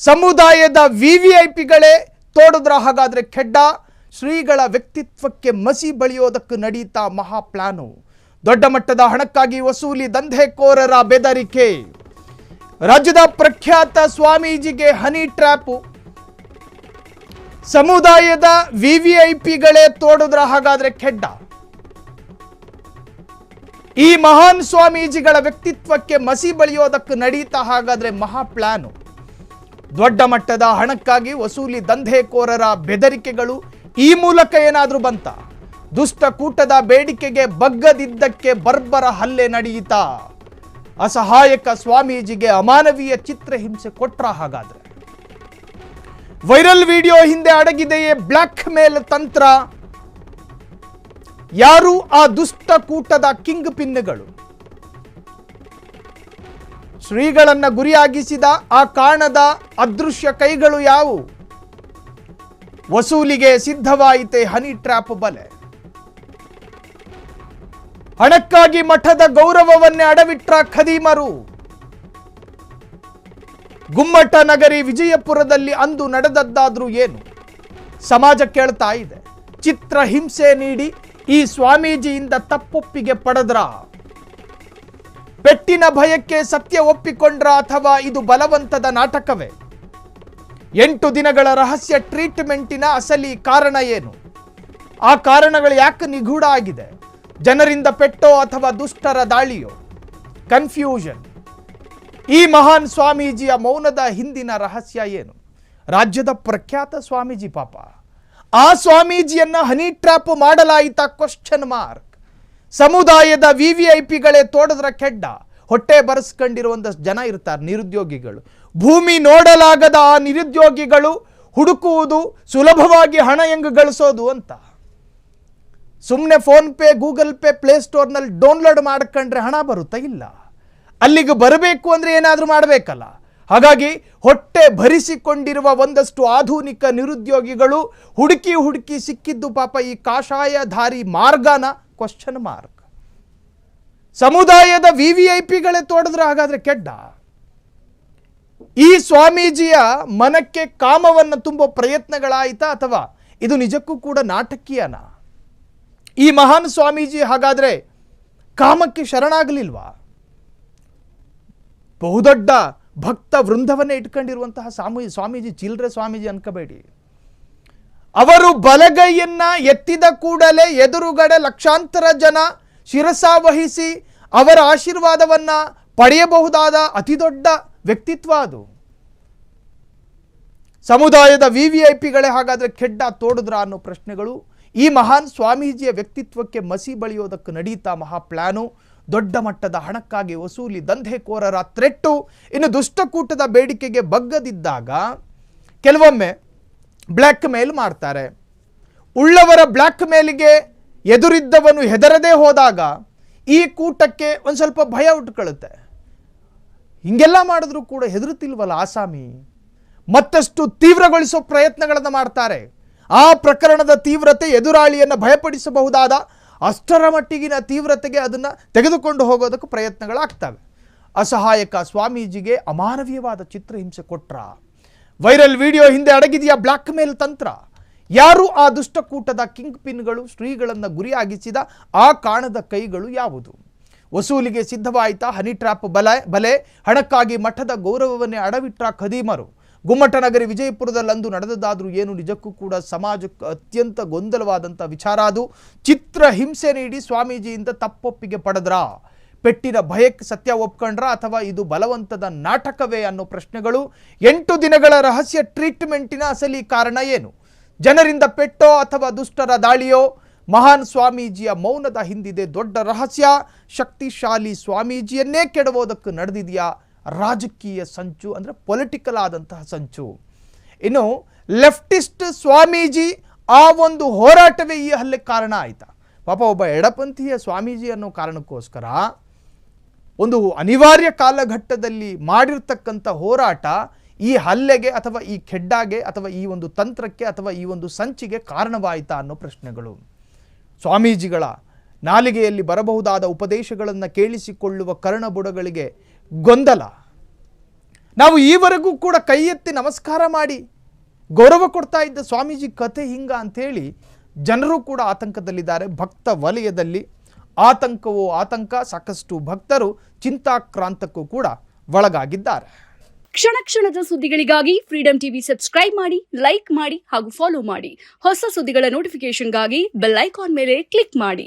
ಸಮುದಾಯದ ವಿವಿಐಪಿಗಳೇ ತೋಡಿದ್ರ ಹಾಗಾದ್ರೆ ಖೆಡ್ಡ. ಶ್ರೀಗಳ ವ್ಯಕ್ತಿತ್ವಕ್ಕೆ ಮಸಿ ಬಳಿಯೋದಕ್ಕೆ ನಡೀತಾ ಮಹಾ ಪ್ಲಾನು. ದೊಡ್ಡ ಮಟ್ಟದ ಹಣಕ್ಕಾಗಿ ವಸೂಲಿ ದಂಧೆಕೋರರ ಬೆದರಿಕೆ. ರಾಜ್ಯದ ಪ್ರಖ್ಯಾತ ಸ್ವಾಮೀಜಿಗೆ ಹನಿ ಟ್ರ್ಯಾಪು. ಸಮುದಾಯದ ವಿವಿಐಪಿಗಳೇ ತೋಡಿದ್ರ ಹಾಗಾದ್ರೆ ಖೆಡ್ಡ. ಈ ಮಹಾನ್ ಸ್ವಾಮೀಜಿಗಳ ವ್ಯಕ್ತಿತ್ವಕ್ಕೆ ಮಸಿ ಬಳಿಯೋದಕ್ಕೆ ನಡೀತಾ ಹಾಗಾದ್ರೆ ಮಹಾ ಪ್ಲಾನು. ದೊಡ್ಡ ಮಟ್ಟದ ಹಣಕ್ಕಾಗಿ ವಸೂಲಿ ದಂಧೆಕೋರರ ಬೆದರಿಕೆಗಳು ಈ ಮೂಲಕ ಏನಾದರೂ ಬಂತ? ದುಷ್ಟಕೂಟದ ಬೇಡಿಕೆಗೆ ಬಗ್ಗದಿದ್ದಕ್ಕೆ ಬರ್ಬರ ಹಲ್ಲೆ ನಡೆಯಿತಾ? ಅಸಹಾಯಕ ಸ್ವಾಮೀಜಿಗೆ ಅಮಾನವೀಯ ಚಿತ್ರಹಿಂಸೆ ಕೊಟ್ರ ಹಾಗಾದ್ರೆ? ವೈರಲ್ ವಿಡಿಯೋ ಹಿಂದೆ ಅಡಗಿದೆಯೇ ಬ್ಲ್ಯಾಕ್ ಮೇಲ್ ತಂತ್ರ? ಯಾರು ಆ ದುಷ್ಟಕೂಟದ ಕಿಂಗ್ ಪಿನ್ಗಳು? ಶ್ರೀಗಳನ್ನ ಗುರಿಯಾಗಿಸಿದ ಆ ಕಾಣದ ಅದೃಶ್ಯ ಕೈಗಳು ಯಾವುವು? ವಸೂಲಿಗೆ ಸಿದ್ಧವಾಯಿತೆ ಹನಿ ಟ್ರ್ಯಾಪ್ ಬಲೆ. ಹಣಕ್ಕಾಗಿ ಮಠದ ಗೌರವವನ್ನೇ ಅಡವಿಟ್ರ ಖದೀಮರು. ಗುಮ್ಮಟ ನಗರಿ ವಿಜಯಪುರದಲ್ಲಿ ಅಂದು ನಡೆದದ್ದಾದ್ರೂ ಏನು? ಸಮಾಜ ಕೇಳ್ತಾ ಇದೆ. ಚಿತ್ರಹಿಂಸೆ ನೀಡಿ ಈ ಸ್ವಾಮೀಜಿಯಿಂದ ತಪ್ಪೊಪ್ಪಿಗೆ ಪಡೆದ್ರ? ಪೆಟ್ಟಿನ ಭಯಕ್ಕೆ ಸತ್ಯ ಒಪ್ಪಿಕೊಂಡ್ರ ಅಥವಾ ಇದು ಬಲವಂತದ ನಾಟಕವೇ? 8 ದಿನಗಳ ರಹಸ್ಯ ಟ್ರೀಟ್ಮೆಂಟಿನ ಅಸಲಿ ಕಾರಣ ಏನು? ಆ ಕಾರಣಗಳು ಯಾಕೆ ನಿಗೂಢ ಆಗಿದೆ? ಜನರಿಂದ ಪೆಟ್ಟೋ ಅಥವಾ ದುಷ್ಟರ ದಾಳಿಯೋ? ಕನ್ಫ್ಯೂಷನ್. ಈ ಮಹಾನ್ ಸ್ವಾಮೀಜಿಯ ಮೌನದ ಹಿಂದಿನ ರಹಸ್ಯ ಏನು? ರಾಜ್ಯದ ಪ್ರಖ್ಯಾತ ಸ್ವಾಮೀಜಿ ಪಾಪ. ಆ ಸ್ವಾಮೀಜಿಯನ್ನ ಹನಿ ಟ್ರ್ಯಾಪ್ ಮಾಡಲಾಯಿತಾ? Question mark. ಸಮುದಾಯದ ವಿವಿಐಪಿಗಳೇ ತೋಡಿದ್ರ ಖೆಡ್ಡ. ಹೊಟ್ಟೆ ಬರೆಸ್ಕೊಂಡಿರುವಂದಷ್ಟು ಜನ ಇರ್ತಾರೆ, ನಿರುದ್ಯೋಗಿಗಳು. ಭೂಮಿ ನೋಡಲಾಗದ ಆ ನಿರುದ್ಯೋಗಿಗಳು ಹುಡುಕುವುದು ಸುಲಭವಾಗಿ ಹಣ ಹೆಂಗೆ ಗಳಿಸೋದು ಅಂತ. ಸುಮ್ಮನೆ ಫೋನ್ ಪೇ, ಗೂಗಲ್ ಪೇ, ಪ್ಲೇಸ್ಟೋರ್ನಲ್ಲಿ ಡೌನ್ಲೋಡ್ ಮಾಡ್ಕೊಂಡ್ರೆ ಹಣ ಬರುತ್ತಾ? ಇಲ್ಲ. ಅಲ್ಲಿಗೆ ಬರಬೇಕು ಅಂದರೆ ಏನಾದರೂ ಮಾಡಬೇಕಲ್ಲ. ಹಾಗಾಗಿ ಹೊಟ್ಟೆ ಭರಿಸಿಕೊಂಡಿರುವ ಒಂದಷ್ಟು ಆಧುನಿಕ ನಿರುದ್ಯೋಗಿಗಳು ಹುಡುಕಿ ಸಿಕ್ಕಿದ್ದು ಪಾಪ ಈ ಕಾಷಾಯಧಾರಿ ಮಾರ್ಗನ? Question mark. ಸಮುದಾಯದ ವಿವಿಐಪಿಗಳೇ ತೋಡಿದ್ರೆ ಹಾಗಾದ್ರೆ ಖೆಡ್ಡ. ಈ ಸ್ವಾಮೀಜಿಯ ಮನಕ್ಕೆ ಕಾಮವನ್ನು ತುಂಬೋ ಪ್ರಯತ್ನಗಳಾಯಿತಾ ಅಥವಾ ಇದು ನಿಜಕ್ಕೂ ಕೂಡ ನಾಟಕೀಯನ? ಈ ಮಹಾನ್ ಸ್ವಾಮೀಜಿ ಹಾಗಾದ್ರೆ ಕಾಮಕ್ಕೆ ಶರಣಾಗಲಿಲ್ವಾ? ಬಹುದೊಡ್ಡ ಭಕ್ತ ವೃಂದವನ್ನೇ ಇಟ್ಕೊಂಡಿರುವಂತಹ ಸ್ವಾಮೀಜಿ ಚಿಲ್ರೆ ಸ್ವಾಮೀಜಿ ಅನ್ಕೋಬೇಡಿ. ಅವರು ಬಲಗೈಯನ್ನ ಎತ್ತಿದ ಕೂಡಲೇ ಎದುರುಗಡೆ ಲಕ್ಷಾಂತರ ಜನ ಶಿರಸಾವಹಿಸಿ ಅವರ ಆಶೀರ್ವಾದವನ್ನ ಪಡೆಯಬಹುದಾದ ಅತಿದೊಡ್ಡ ವ್ಯಕ್ತಿತ್ವ ಅದು. ಸಮುದಾಯದ ವಿವಿಐಪಿಗಳೇ ಹಾಗಾದ್ರೆ ಖೆಡ್ಡ ತೋಡಿದ್ರ ಅನ್ನೋ ಪ್ರಶ್ನೆಗಳು. ಈ ಮಹಾನ್ ಸ್ವಾಮೀಜಿಯ ವ್ಯಕ್ತಿತ್ವಕ್ಕೆ ಮಸಿ ಬಳಿಯೋದಕ್ಕೆ ನಡೀತಾ ಮಹಾ ಪ್ಲಾನು. ದೊಡ್ಡ ಮಟ್ಟದ ಹಣಕ್ಕಾಗಿ ವಸೂಲಿ ದಂಧೆಕೋರರ ಥ್ರೆಟ್ಟು. ಇನ್ನು ದುಷ್ಟಕೂಟದ ಬೇಡಿಕೆಗೆ ಬಗ್ಗದಿದ್ದಾಗ ಕೆಲವೊಮ್ಮೆ ಬ್ಲ್ಯಾಕ್ ಮೇಲ್ ಮಾಡ್ತಾರೆ. ಉಳ್ಳವರ ಬ್ಲ್ಯಾಕ್ ಮೇಲಿಗೆ ಎದುರಿದ್ದವನು ಹೆದರದೇ ಹೋದಾಗ ಈ ಕೂಟಕ್ಕೆ ಒಂದು ಸ್ವಲ್ಪ ಭಯ ಉಟ್ಕೊಳ್ಳುತ್ತೆ. ಹಿಂಗೆಲ್ಲ ಮಾಡಿದ್ರೂ ಕೂಡ ಹೆದರುತ್ತಿಲ್ವಲ್ಲ ಆಸಾಮಿ? ಮತ್ತಷ್ಟು ತೀವ್ರಗೊಳಿಸೋ ಪ್ರಯತ್ನಗಳನ್ನು ಮಾಡ್ತಾರೆ. ಆ ಪ್ರಕರಣದ ತೀವ್ರತೆ ಎದುರಾಳಿಯನ್ನು ಭಯಪಡಿಸಬಹುದಾದ ಅಷ್ಟರ ಮಟ್ಟಿಗಿನ ತೀವ್ರತೆಗೆ ಅದನ್ನು ತೆಗೆದುಕೊಂಡು ಹೋಗೋದಕ್ಕೆ ಪ್ರಯತ್ನಗಳಾಗ್ತವೆ. ಅಸಹಾಯಕ ಸ್ವಾಮೀಜಿಗೆ ಅಮಾನವೀಯವಾದ ಚಿತ್ರಹಿಂಸೆ ಕೊಟ್ರ? ವೈರಲ್ ವಿಡಿಯೋ ಹಿಂದೆ ಅಡಗಿದೆಯಾ ಬ್ಲ್ಯಾಕ್ ಮೇಲ್ ತಂತ್ರ? ಯಾರು ಆ ದುಷ್ಟಕೂಟದ ಕಿಂಗ್ ಪಿನ್ಗಳು? ಶ್ರೀಗಳನ್ನು ಗುರಿಯಾಗಿಸಿದ ಆ ಕಾಣದ ಕೈಗಳು ಯಾವುದು? ವಸೂಲಿಗೆ ಸಿದ್ಧವಾಯಿತಾ ಹನಿ ಟ್ರ್ಯಾಪ್ ಬಲೆ? ಹಣಕ್ಕಾಗಿ ಮಠದ ಗೌರವವನ್ನೇ ಅಡವಿಟ್ರ ಖದೀಮರು? ಗುಮ್ಮಟ ನಗರಿ ವಿಜಯಪುರದಲ್ಲಂದು ನಡೆದದ್ದಾದ್ರೂ ಏನು? ನಿಜಕ್ಕೂ ಕೂಡ ಸಮಾಜಕ್ಕೆ ಅತ್ಯಂತ ಗೊಂದಲವಾದಂಥ ವಿಚಾರ ಅದು. ಚಿತ್ರಹಿಂಸೆ ನೀಡಿ ಸ್ವಾಮೀಜಿಯಿಂದ ತಪ್ಪೊಪ್ಪಿಗೆ ಪಡೆದ್ರ? ಪೆಟ್ಟಿನ ಭಯಕ್ಕೆ ಸತ್ಯ ಒಪ್ಕೊಂಡ್ರ ಅಥವಾ ಇದು ಬಲವಂತದ ನಾಟಕವೇ ಅನ್ನೋ ಪ್ರಶ್ನೆಗಳು. 8 ದಿನಗಳ ರಹಸ್ಯ ಟ್ರೀಟ್ಮೆಂಟಿನ ಅಸಲಿ ಕಾರಣ ಏನು? ಜನರಿಂದ ಪೆಟ್ಟೋ ಅಥವಾ ದುಷ್ಟರ ದಾಳಿಯೋ? ಮಹಾನ್ ಸ್ವಾಮೀಜಿಯ ಮೌನದ ಹಿಂದಿದೆ ದೊಡ್ಡ ರಹಸ್ಯ. ಶಕ್ತಿಶಾಲಿ ಸ್ವಾಮೀಜಿಯನ್ನೇ ಕೆಡವೋದಕ್ಕೆ ನಡೆದಿದೆಯಾ ರಾಜಕೀಯ ಸಂಚು, ಅಂದರೆ ಪೊಲಿಟಿಕಲ್ ಆದಂತಹ ಸಂಚು? ಇನ್ನು ಲೆಫ್ಟಿಸ್ಟ್ ಸ್ವಾಮೀಜಿ ಆ ಒಂದು ಹೋರಾಟವೇ ಈ ಹಲ್ಲೆಗೆ ಕಾರಣ ಆಯಿತಾ? ಪಾಪ ಒಬ್ಬ ಎಡಪಂಥೀಯ ಸ್ವಾಮೀಜಿ ಅನ್ನೋ ಕಾರಣಕ್ಕೋಸ್ಕರ ಒಂದು ಅನಿವಾರ್ಯ ಕಾಲಘಟ್ಟದಲ್ಲಿ ಮಾಡಿರ್ತಕ್ಕಂಥ ಹೋರಾಟ ಈ ಹಲ್ಲೆಗೆ ಅಥವಾ ಈ ಖೆಡ್ಡಾಗೆ ಅಥವಾ ಈ ಒಂದು ತಂತ್ರಕ್ಕೆ ಅಥವಾ ಈ ಒಂದು ಸಂಚಿಗೆ ಕಾರಣವಾಯಿತಾ ಅನ್ನೋ ಪ್ರಶ್ನೆಗಳು. ಸ್ವಾಮೀಜಿಗಳ ನಾಲಿಗೆಯಲ್ಲಿ ಬರಬಹುದಾದ ಉಪದೇಶಗಳನ್ನು ಕೇಳಿಸಿಕೊಳ್ಳುವ ಕರ್ಣಬುಡಗಳಿಗೆ ಗೊಂದಲ. ನಾವು ಈವರೆಗೂ ಕೂಡ ಕೈ ಎತ್ತಿ ನಮಸ್ಕಾರ ಮಾಡಿ ಗೌರವ ಕೊಡ್ತಾ ಇದ್ದ ಸ್ವಾಮೀಜಿ ಕಥೆ ಹಿಂಗ ಅಂಥೇಳಿ ಜನರು ಕೂಡ ಆತಂಕದಲ್ಲಿದ್ದಾರೆ. ಭಕ್ತ ವಲಯದಲ್ಲಿ ಆತಂಕವೋ ಆತಂಕ, ಸಾಕಷ್ಟು ಭಕ್ತರು ಚಿಂತಾಕ್ರಾಂತಕ್ಕೂ ಕೂಡ ಒಳಗಾಗಿದ್ದಾರೆ. ಕ್ಷಣ ಕ್ಷಣದ ಸುದ್ದಿಗಳಿಗಾಗಿ ಫ್ರೀಡಂ ಟಿವಿ ಸಬ್ಸ್ಕ್ರೈಬ್ ಮಾಡಿ, ಲೈಕ್ ಮಾಡಿ ಹಾಗೂ ಫಾಲೋ ಮಾಡಿ. ಹೊಸ ಸುದ್ದಿಗಳ ನೋಟಿಫಿಕೇಶನ್ಗಾಗಿ ಬೆಲ್ ಐಕಾನ್ ಮೇಲೆ ಕ್ಲಿಕ್ ಮಾಡಿ.